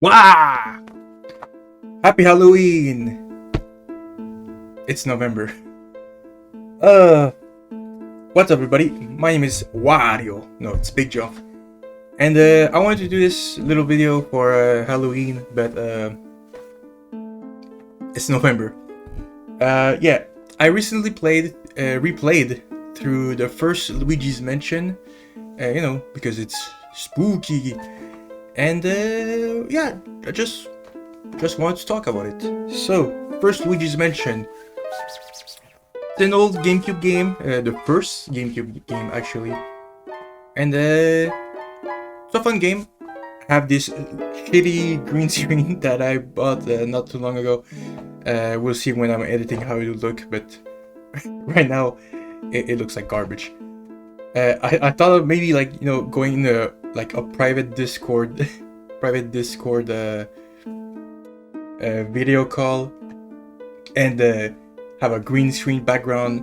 Wow! Happy Halloween! It's November. What's up, everybody? My name is Wario. No, it's Big Joe. And I wanted to do this little video for Halloween, but it's November. Yeah, I recently replayed through the first Luigi's Mansion, because it's spooky. And yeah, I just wanted to talk about it. So, first Luigi's Mansion. It's an old GameCube game, the first GameCube game actually. And it's a fun game. I have this shitty green screen that I bought not too long ago. We'll see when I'm editing how it will look, but right now it looks like garbage. I thought of maybe going in a private Discord video call and have a green screen background.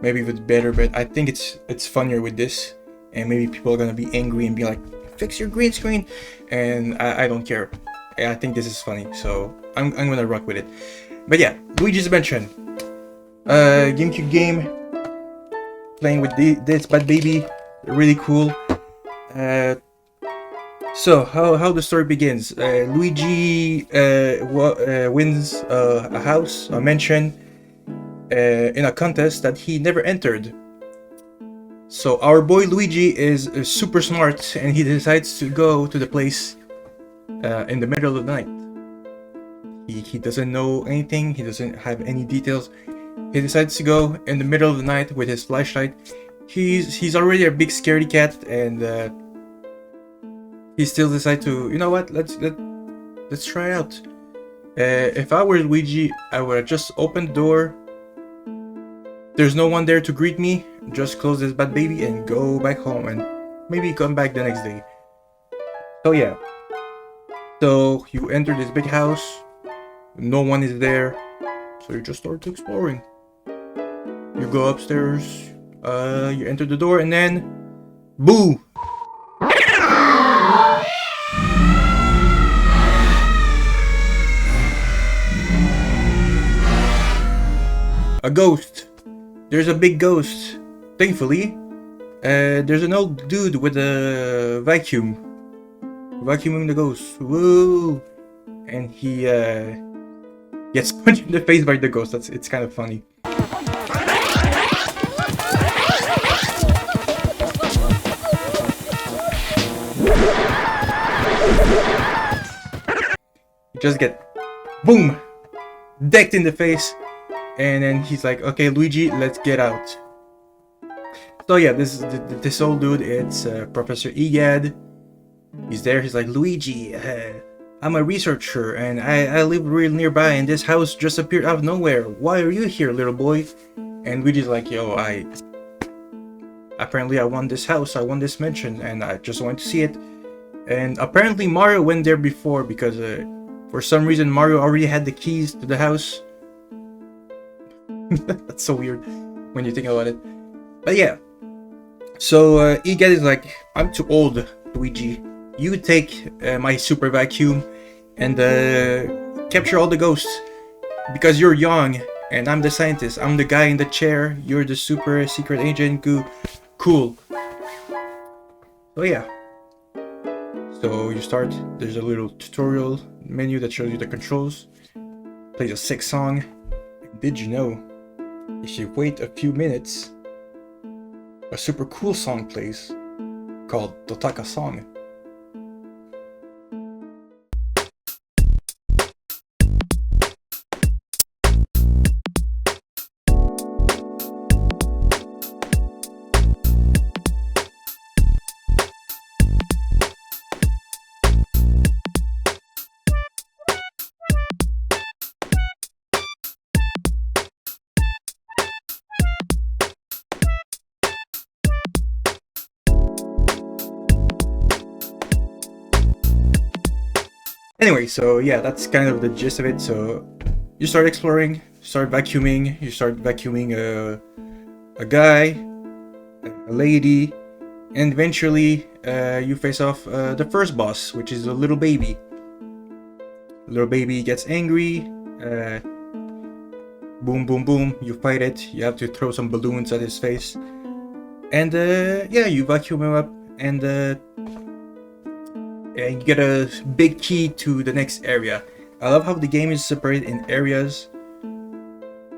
Maybe it's better, but I think it's funnier with this, and maybe people are gonna be angry and be like, fix your green screen, and I don't care. I think this is funny, so I'm gonna rock with it. But yeah, Luigi's Mansion, GameCube game, playing with this bad baby, really cool. So how the story begins. Luigi wins a house, a mansion, in a contest that he never entered. So our boy Luigi is super smart, and he decides to go to the place in the middle of the night. He doesn't know anything, he doesn't have any details. He decides to go in the middle of the night with his flashlight. He's already a big scaredy cat, and he still decides to, you know what, let's try it out. If I were Luigi, I would have just opened the door. There's no one there to greet me. Just close this bad baby and go back home, and maybe come back the next day. So yeah. So you enter this big house. No one is there. So you just start exploring. You go upstairs. You enter the door, and then, boo! A ghost. There's a big ghost. Thankfully, there's an old dude with a vacuum, vacuuming the ghost. Woo! And he gets punched in the face by the ghost. It's kind of funny. You just get boom, decked in the face. And then he's like, okay, Luigi, let's get out. So yeah, this old dude, it's Professor Egad. He's there, he's like, Luigi, I'm a researcher, and I live real nearby, and this house just appeared out of nowhere. Why are you here, little boy? And Luigi's like, yo, apparently I won this house, I won this mansion, and I just wanted to see it. And apparently Mario went there before, because for some reason Mario already had the keys to the house. That's so weird when you think about it. But yeah. So Egad is like, I'm too old, Luigi. You take my super vacuum and capture all the ghosts. Because you're young and I'm the scientist. I'm the guy in the chair. You're the super secret agent. Cool. So yeah. So you start. There's a little tutorial menu that shows you the controls. Plays a sick song. Did you know? If you wait a few minutes, a super cool song plays called Totaka Song. Anyway, so yeah, that's kind of the gist of it. So you start exploring, you start vacuuming a guy, a lady, and eventually you face off the first boss, which is a little baby. Little baby gets angry. Boom, boom, boom. You fight it. You have to throw some balloons at his face. And yeah, you vacuum him up, and you get a big key to the next area. I love how the game is separated in areas.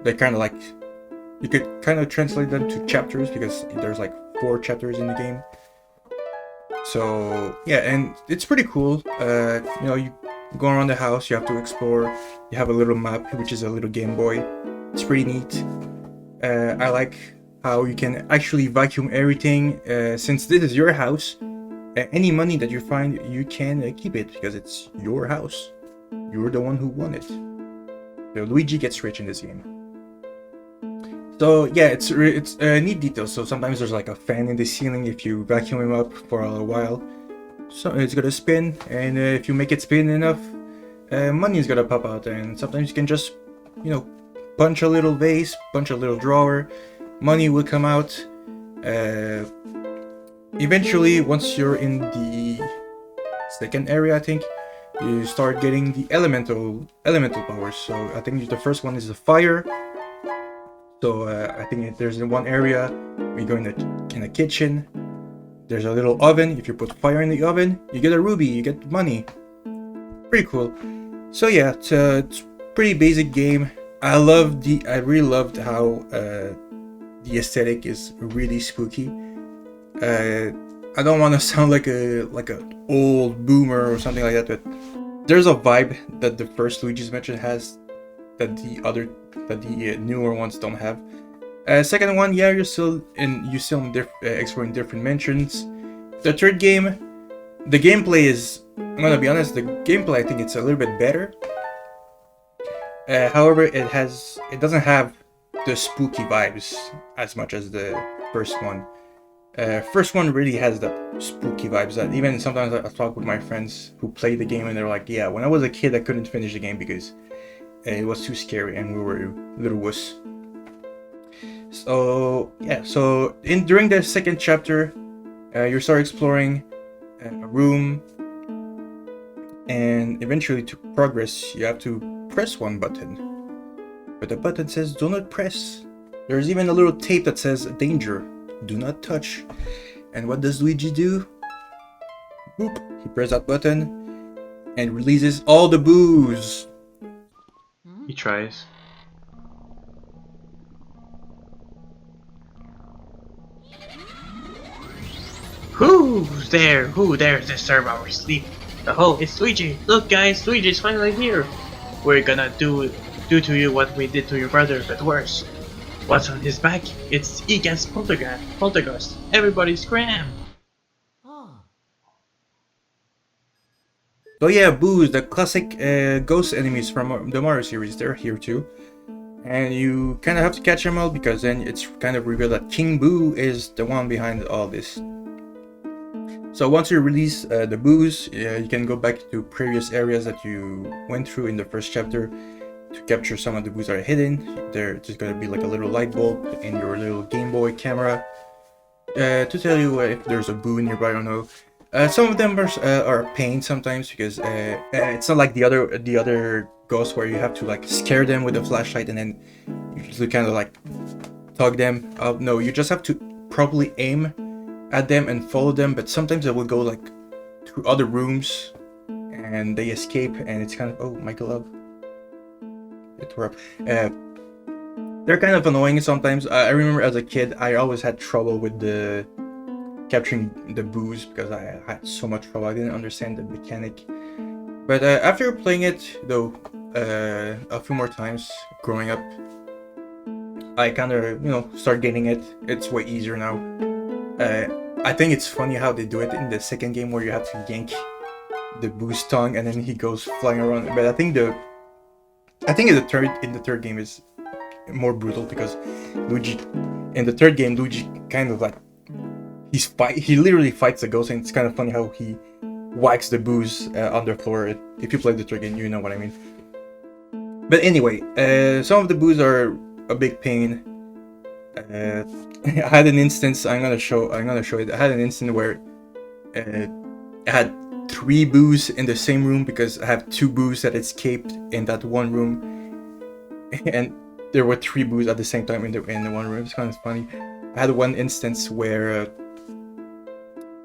They're kind of like, you could kind of translate them to chapters because there's like 4 chapters in the game. So yeah, and it's pretty cool. You know, you go around the house, you have to explore. You have a little map, which is a little Game Boy. It's pretty neat. I like how you can actually vacuum everything. Since this is your house, any money that you find, you can keep it because it's your house. You're the one who won it. So Luigi gets rich in this game. So yeah, it's neat details. So sometimes there's like a fan in the ceiling if you vacuum him up for a while. So it's gonna spin, and if you make it spin enough, money is gonna pop out. And sometimes you can just, you know, punch a little vase, punch a little drawer, money will come out. Eventually, once you're in the second area, I think, you start getting the elemental powers. So I think the first one is the fire. So I think there's in one area, we go in a kitchen. There's a little oven. If you put fire in the oven, you get a ruby, you get money. Pretty cool. So yeah, it's a pretty basic game. I really loved how the aesthetic is really spooky. I don't want to sound like a old boomer or something like that, but there's a vibe that the first Luigi's Mansion has that the newer ones don't have. Second one, yeah, you're still exploring different mansions. The third game, the gameplay is, I'm gonna be honest, the gameplay, I think it's a little bit better. However, it doesn't have the spooky vibes as much as the first one. First one really has the spooky vibes that even sometimes I talk with my friends who play the game and they're like, yeah, when I was a kid I couldn't finish the game because it was too scary and we were little wuss. So yeah, so during the second chapter, you start exploring a room, and eventually to progress you have to press one button, but the button says do not press. There's even a little tape that says danger, do not touch. And what does Luigi do? Boop, he presses that button and releases all the booze. He tries. Who's there? Who dares disturb our sleep? Oh, it's Luigi! Look guys, Luigi's finally here! We're gonna do to you what we did to your brother, but worse. What's on his back? It's Egan's poltergeist. Everybody scram! So yeah, Boos, the classic ghost enemies from the Mario series, they're here too. And you kind of have to catch them all because then it's kind of revealed that King Boo is the one behind all this. So once you release the Boos, you can go back to previous areas that you went through in the first chapter to capture some of the Boos that are hidden. There's just going to be like a little light bulb in your little Game Boy camera to tell you if there's a Boo nearby or no. Some of them are a pain sometimes because it's not like the other ghosts where you have to like scare them with a flashlight and then you just kind of like tug them out. No, you just have to properly aim at them and follow them, but sometimes they will go like through other rooms and they escape and it's kind of, oh my glove, it tore up. They're kind of annoying sometimes. I remember as a kid I always had trouble with the capturing the Boos because I had so much trouble. I didn't understand the mechanic, but after playing it though a few more times growing up, I kind of start getting it. It's way easier now. I think it's funny how they do it in the second game where you have to yank the Boo's tongue and then he goes flying around. But I think in the third game is more brutal because in the third game Luigi kind of like he literally fights the ghost, and it's kind of funny how he whacks the Boos on the floor. If you play the third game, you know what I mean. But anyway, some of the Boos are a big pain. I had an instance. I'm gonna show it. I had an instance where I had 3 boos in the same room because I have 2 boos that escaped in that one room, and there were 3 boos at the same time in the one room. It's kind of funny. I had one instance where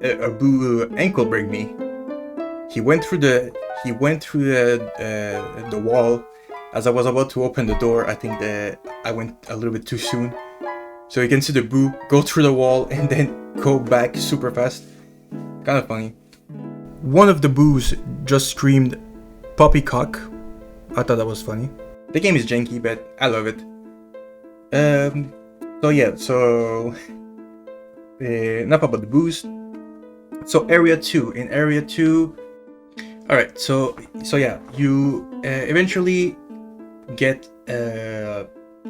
a boo ankle break me. He went through the wall. As I was about to open the door, I think that I went a little bit too soon. So you can see the boo go through the wall and then go back super fast. Kind of funny. One of the boos just screamed poppycock. I thought that was funny. The game is janky, but I love it. So yeah, so enough about the boos. So area 2. In area 2, alright, so yeah, you eventually get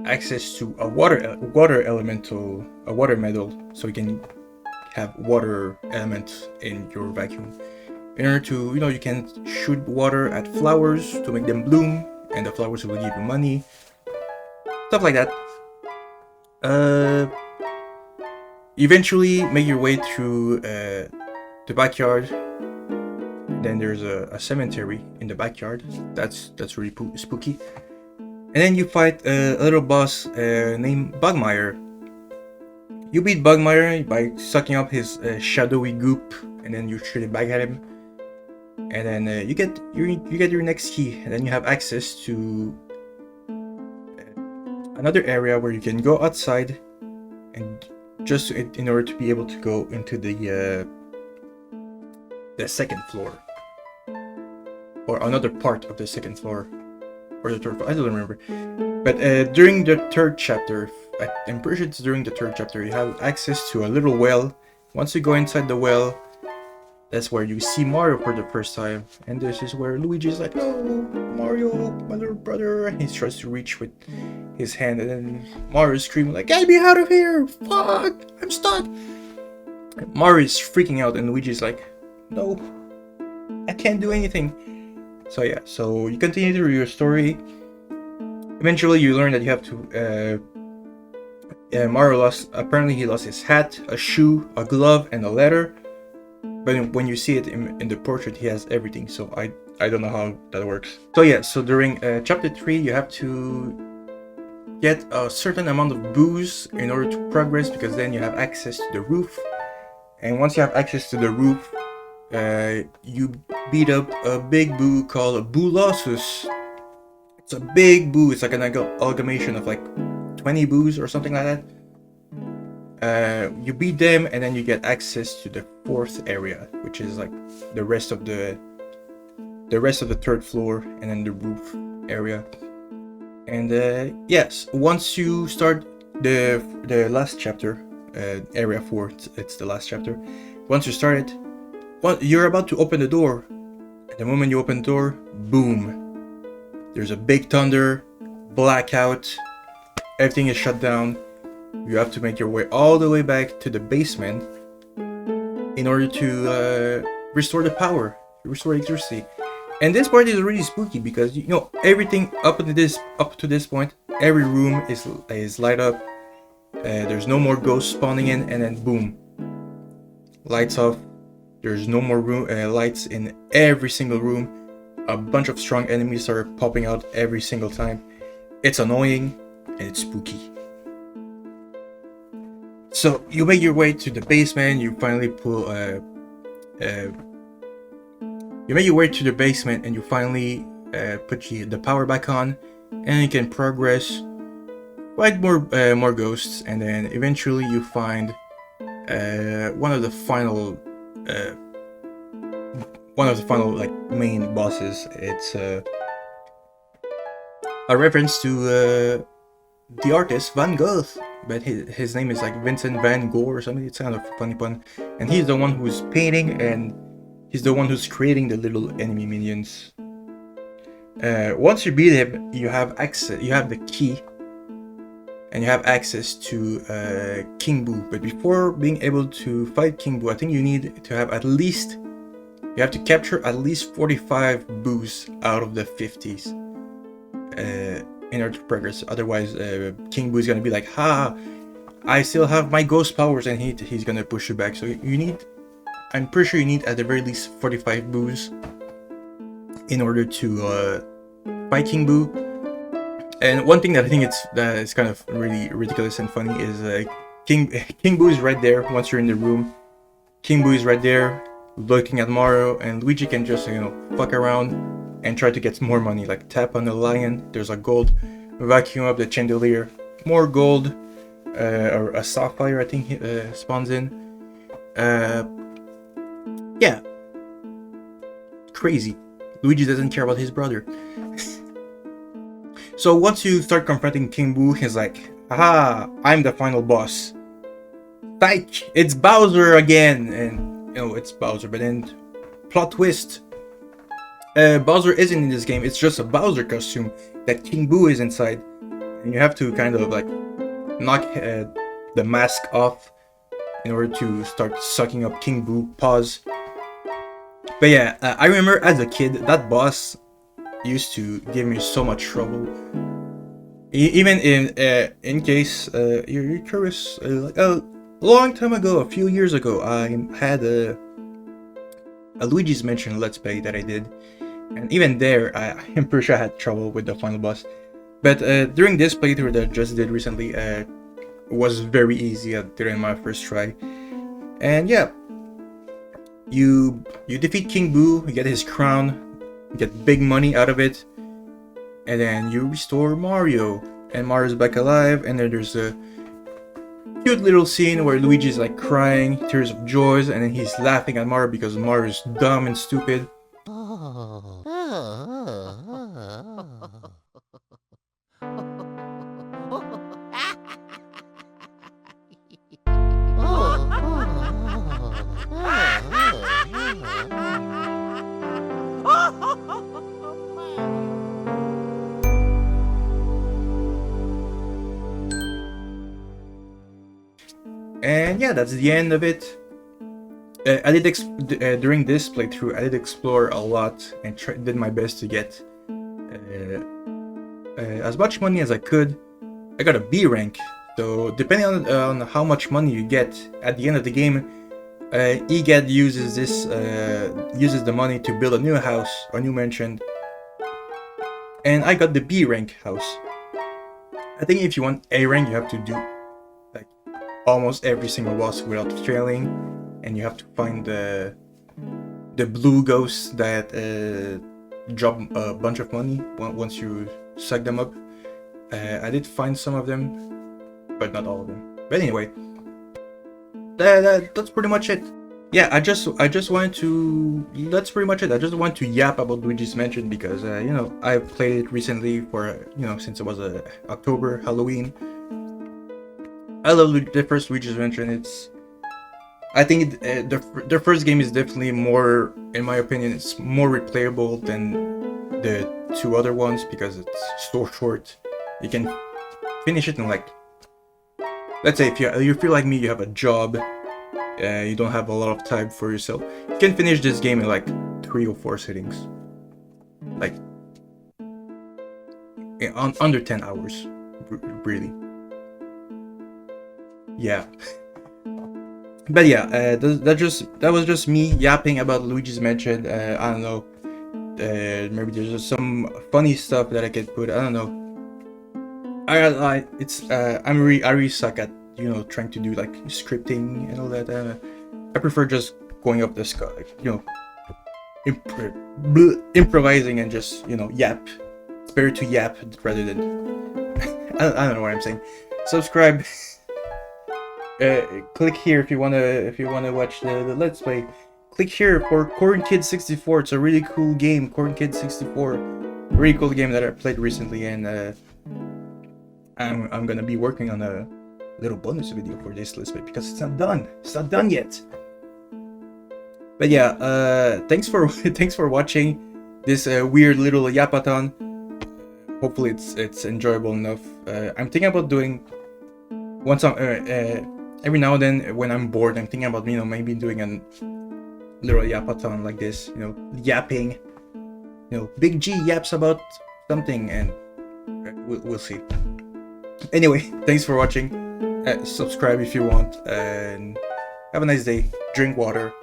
access to a water elemental, a water medal, so you can have water elements in your vacuum. In order to, you can shoot water at flowers to make them bloom, and the flowers will give you money, stuff like that. Eventually make your way through the backyard. Then there's a cemetery in the backyard. That's really spooky. And then you fight a little boss named Bugmire. You beat Bugmire by sucking up his shadowy goop, and then you shoot it back at him. And then you get your next key, and then you have access to another area where you can go outside, and just in order to be able to go into the second floor, or another part of the second floor, or the third floor, I don't remember. But during the 3rd chapter, I'm pretty sure it's during the 3rd chapter, you have access to a little well. Once you go inside the well, that's where you see Mario for the first time, and this is where Luigi's like, "Oh, Mario, my little brother," and he tries to reach with his hand, and then Mario's screaming like, "Get me out of here! Fuck! I'm stuck!" And Mario's freaking out, and Luigi's like, "No, I can't do anything." So yeah, so you continue through your story. Eventually you learn that you have to Mario apparently he lost his hat, a shoe, a glove, and a letter. But when you see it in the portrait, he has everything. So I don't know how that works. So yeah, so during chapter 3, you have to get a certain amount of boos in order to progress, because then you have access to the roof. And once you have access to the roof, you beat up a big boo called a Boolossus. It's a big boo. It's like an amalgamation of like 20 boos or something like that. You beat them, and then you get access to the 4th area, which is like the rest of the 3rd floor, and then the roof area. And yes, once you start the last chapter, area 4, it's the last chapter. Once you start it, you're about to open the door. At the moment you open the door, boom! There's a big thunder, blackout, everything is shut down. You have to make your way all the way back to the basement in order to restore the power, restore electricity. And this part is really spooky because everything up to this point, every room is light up. There's no more ghosts spawning in, and then boom, lights off. There's no more lights in every single room. A bunch of strong enemies are popping out every single time. It's annoying and it's spooky. So you make your way to the basement. You finally you make your way to the basement, and you finally put the power back on, and you can progress. Fight more ghosts, and then eventually you find one of the final like main bosses. It's a reference to the artist Van Gogh, but his name is like Vincent Van Gogh or something. It's kind of a funny pun, and he's the one who's painting, and he's the one who's creating the little enemy minions. Once you beat him, you have access. You have the key, and you have access to King Boo. But before being able to fight King Boo, I think you need to have you have to capture at least 45 boos out of the 50s in order to progress. Otherwise, King Boo is gonna be like, "Ha! I still have my ghost powers," and he's gonna push you back. So you need I'm pretty sure you need at the very least 45 boos in order to fight King Boo. And one thing that I think that is kind of really ridiculous and funny is King Boo is right there once you're in the room. King Boo is right there looking at Mario, and Luigi can just, fuck around and try to get more money. Like tap on the lion, there's a gold, vacuum up the chandelier, more gold, or a sapphire I think spawns in. Yeah. Crazy. Luigi doesn't care about his brother. So once you start confronting King Boo, he's like, "Haha, I'm the final boss. Psych, it's Bowser again!" And, it's Bowser, but then, plot twist. Bowser isn't in this game, it's just a Bowser costume that King Boo is inside. And you have to kind of, knock the mask off in order to start sucking up King Boo. Pause. But yeah, I remember as a kid, that boss used to give me so much trouble. Even in case you're curious, a long time ago, a few years ago, I had a Luigi's Mansion Let's Play that I did, and even there, I'm pretty sure I had trouble with the final boss. But during this playthrough that I just did recently, it was very easy. I did it in my first try, and yeah, you defeat King Boo, you get his crown, you get big money out of it, and then you restore Mario, and Mario's back alive. And then there's a cute little scene where Luigi's crying, tears of joy, and then he's laughing at Mario because Mario's dumb and stupid. And yeah, that's the end of it. I did during this playthrough, I did explore a lot and did my best to get as much money as I could. I got a B rank, so depending on how much money you get at the end of the game, EGAD uses the money to build a new house, a new mansion, and I got the B rank house. I think if you want A rank, you have to do almost every single boss without failing, and you have to find the blue ghosts that drop a bunch of money once you suck them up. I did find some of them, but not all of them. But anyway, that's pretty much it. Yeah, I just wanted to. That's pretty much it. I just want to yap about Luigi's Mansion because I've played it recently for since it was October, Halloween. I love the first Luigi's Mansion. I think the first game is definitely more, in my opinion, it's more replayable than the two other ones because it's so short. You can finish it in let's say if you feel like me, you have a job, you don't have a lot of time for yourself, you can finish this game in 3 or 4 sittings, under 10 hours, really. Yeah. But yeah, that was just me yapping about Luigi's Mansion. I don't know. Maybe there's just some funny stuff that I could put. I don't know. I really suck at trying to do scripting and all that. I prefer just going up the sky, improvising and just yap. It's better to yap rather than I don't know what I'm saying. Subscribe. Click here if you wanna watch the Let's Play. Click here for Corn Kid 64. It's a really cool game. Corn Kid 64, really cool game that I played recently, and I'm gonna be working on a little bonus video for this Let's Play because it's not done. It's not done yet. But yeah, thanks for watching this weird little yapathon. Hopefully it's enjoyable enough. I'm thinking about doing every now and then when I'm bored, I'm thinking about maybe doing a little yapathon like this, yapping, Big G yaps about something, and we'll see. Anyway, thanks for watching. Subscribe if you want, and have a nice day. Drink water.